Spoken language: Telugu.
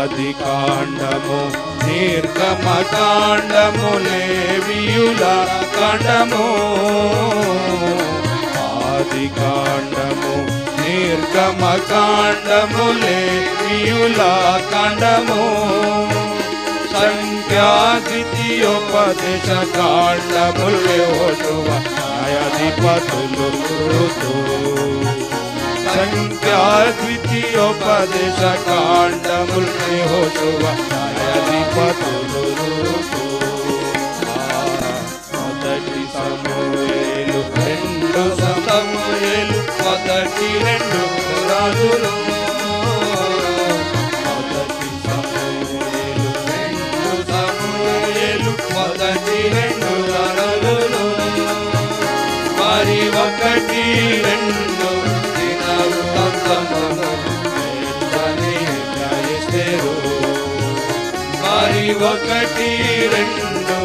ఆది కాండము నిర్గమ కాండము లేవియుల కాండము ఆది కాండము నిర్గమ కాండము లేవియుల కాండము సంఖ్యా ద్వితీయోపదేశ కాండములు యెహోషువ న్యాయాధిపతులు ఋతు సంఖ్యా ద్వితీయోపదేశ కాండములు యెహోషువ న్యాయాధిపతులు ఋతు మొదటి సమూయేలు రెండు సమూయేలు మొదటి రెండు రాజులు మొదటి రెండు రాజులు మరి ఒకటి రెండు దినవృత్తాంతములు ఎస్తేరు మరి ఒకటి రెండు